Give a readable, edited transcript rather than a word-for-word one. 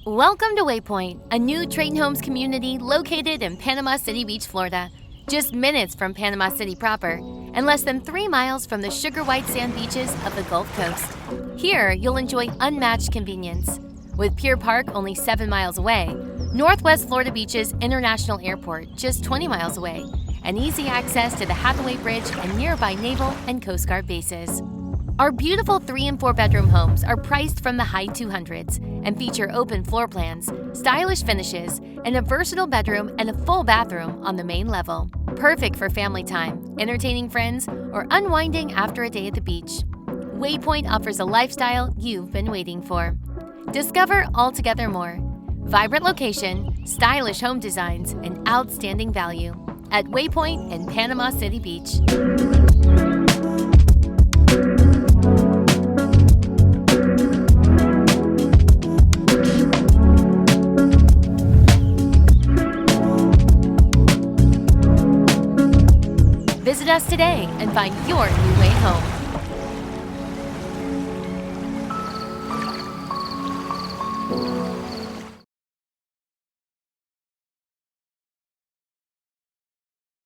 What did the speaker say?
Welcome to Waypoint, a new Traton Homes community located in Panama City Beach, Florida. Just minutes from Panama City proper, and less than 3 miles from the sugar white sand beaches of the Gulf Coast. Here, you'll enjoy unmatched convenience. With Pier Park only 7 miles away, Northwest Florida Beach's International Airport just 20 miles away, and easy access to the Hathaway Bridge and nearby naval and Coast Guard bases. Our beautiful 3- and 4-bedroom homes are priced from the high 200s and feature open floor plans, stylish finishes, and a versatile bedroom and a full bathroom on the main level. Perfect for family time, entertaining friends, or unwinding after a day at the beach. Waypoint offers a lifestyle you've been waiting for. Discover altogether more. Vibrant location, stylish home designs, and outstanding value at Waypoint in Panama City Beach. Visit us today and find your new way home.